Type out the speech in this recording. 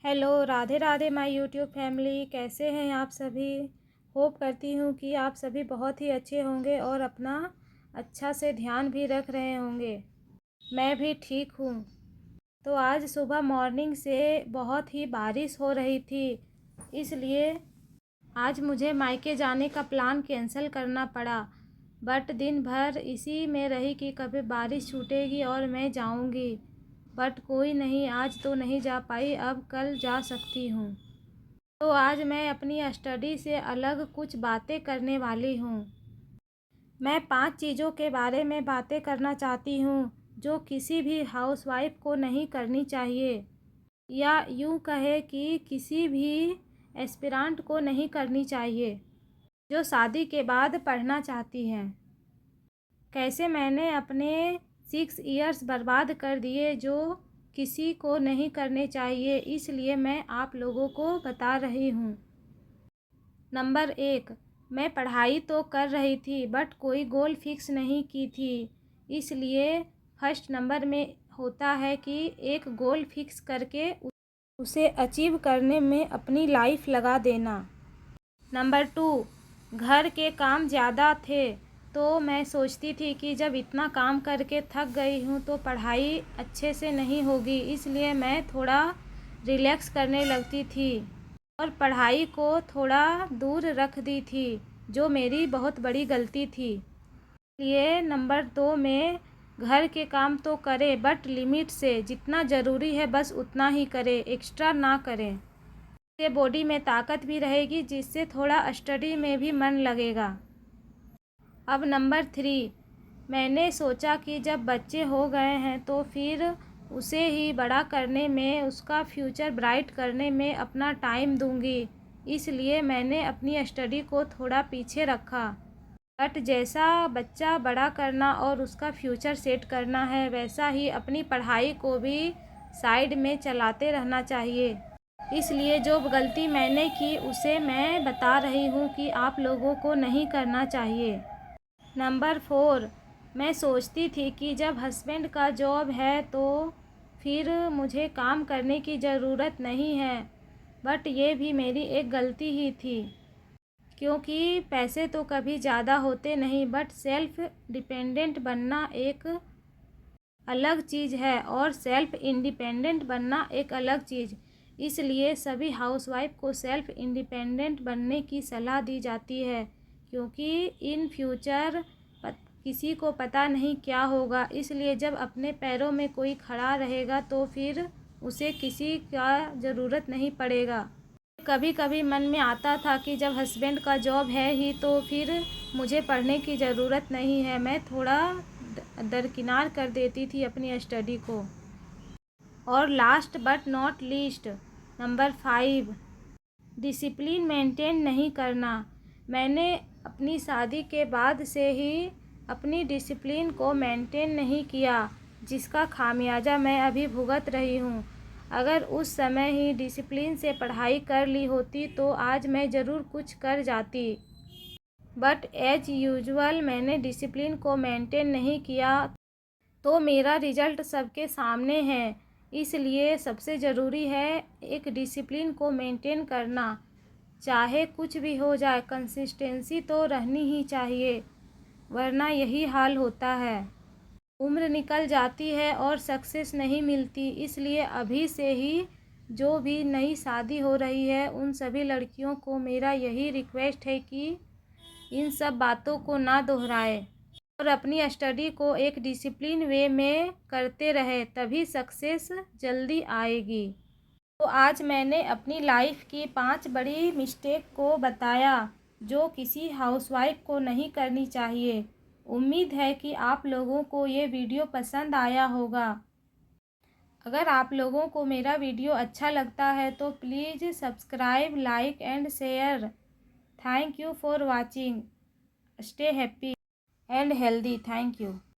Hello, Radhe Radhe my YouTube family. कैसे हैं आप सभी? होप करती हूँ कि आप सभी बहुत ही अच्छे होंगे और अपना अच्छा से ध्यान भी रख रहे होंगे। मैं भी ठीक हूँ। तो आज सुबह मॉर्निंग से बहुत ही बारिश हो रही थी, इसलिए आज मुझे मायके जाने का प्लान कैंसिल करना पड़ा। बट दिन भर इसी में रही कि कभी बारिश छूटेगी और मैं जाऊँगी। बट कोई नहीं, आज तो नहीं जा पाई, अब कल जा सकती हूँ। तो आज मैं अपनी स्टडी से अलग कुछ बातें करने वाली हूँ। मैं 5 चीज़ों के बारे में बातें करना चाहती हूँ जो किसी भी हाउसवाइफ को नहीं करनी चाहिए, या यूँ कहे कि किसी भी एस्पिरेंट को नहीं करनी चाहिए जो शादी के बाद पढ़ना चाहती हैं। कैसे मैंने अपने 6 इयर्स बर्बाद कर दिए जो किसी को नहीं करने चाहिए, इसलिए मैं आप लोगों को बता रही हूँ। नंबर 1, मैं पढ़ाई तो कर रही थी बट कोई गोल फिक्स नहीं की थी, इसलिए फर्स्ट नंबर में होता है कि एक गोल फिक्स करके उसे अचीव करने में अपनी लाइफ लगा देना। नंबर 2, घर के काम ज़्यादा थे तो मैं सोचती थी कि जब इतना काम करके थक गई हूँ तो पढ़ाई अच्छे से नहीं होगी, इसलिए मैं थोड़ा रिलैक्स करने लगती थी और पढ़ाई को थोड़ा दूर रख दी थी, जो मेरी बहुत बड़ी गलती थी। इसलिए नंबर 2 में घर के काम तो करें बट लिमिट से, जितना ज़रूरी है बस उतना ही करें, एक्स्ट्रा ना करें। इससे बॉडी में ताकत भी रहेगी, जिससे थोड़ा स्टडी में भी मन लगेगा। अब नंबर 3, मैंने सोचा कि जब बच्चे हो गए हैं तो फिर उसे ही बड़ा करने में, उसका फ्यूचर ब्राइट करने में अपना टाइम दूंगी, इसलिए मैंने अपनी स्टडी को थोड़ा पीछे रखा। बट जैसा बच्चा बड़ा करना और उसका फ्यूचर सेट करना है, वैसा ही अपनी पढ़ाई को भी साइड में चलाते रहना चाहिए। इसलिए जो गलती मैंने की उसे मैं बता रही हूँ कि आप लोगों को नहीं करना चाहिए। नंबर 4, मैं सोचती थी कि जब हस्बैंड का जॉब है तो फिर मुझे काम करने की ज़रूरत नहीं है, बट ये भी मेरी एक गलती ही थी, क्योंकि पैसे तो कभी ज़्यादा होते नहीं, बट सेल्फ डिपेंडेंट बनना एक अलग चीज़ है और सेल्फ इंडिपेंडेंट बनना एक अलग चीज़। इसलिए सभी हाउसवाइफ को सेल्फ इंडिपेंडेंट बनने की सलाह दी जाती है, क्योंकि इन फ्यूचर किसी को पता नहीं क्या होगा, इसलिए जब अपने पैरों में कोई खड़ा रहेगा तो फिर उसे किसी का ज़रूरत नहीं पड़ेगा। कभी कभी मन में आता था कि जब हस्बैंड का जॉब है ही तो फिर मुझे पढ़ने की ज़रूरत नहीं है, मैं थोड़ा दरकिनार कर देती थी अपनी स्टडी को। और last but not least, number 5, discipline maintain नहीं करना। मैंने अपनी शादी के बाद से ही अपनी डिसिप्लिन को मेंटेन नहीं किया, जिसका खामियाजा मैं अभी भुगत रही हूँ। अगर उस समय ही डिसिप्लिन से पढ़ाई कर ली होती तो आज मैं ज़रूर कुछ कर जाती, बट एज यूजुअल मैंने डिसिप्लिन को मेंटेन नहीं किया, तो मेरा रिज़ल्ट सबके सामने है। इसलिए सबसे ज़रूरी है एक डिसिप्लिन को मेंटेन करना। चाहे कुछ भी हो जाए, कंसिस्टेंसी तो रहनी ही चाहिए, वरना यही हाल होता है। उम्र निकल जाती है और सक्सेस नहीं मिलती, इसलिए अभी से ही जो भी नई शादी हो रही है उन सभी लड़कियों को मेरा यही रिक्वेस्ट है कि इन सब बातों को ना दोहराए और अपनी स्टडी को एक डिसिप्लिन वे में करते रहे, तभी सक्सेस जल्दी आएगी। तो आज मैंने अपनी लाइफ की 5 बड़ी मिस्टेक को बताया जो किसी हाउसवाइफ को नहीं करनी चाहिए। उम्मीद है कि आप लोगों को ये वीडियो पसंद आया होगा। अगर आप लोगों को मेरा वीडियो अच्छा लगता है तो please subscribe, like and share. Thank you for watching. Stay happy and healthy. Thank you.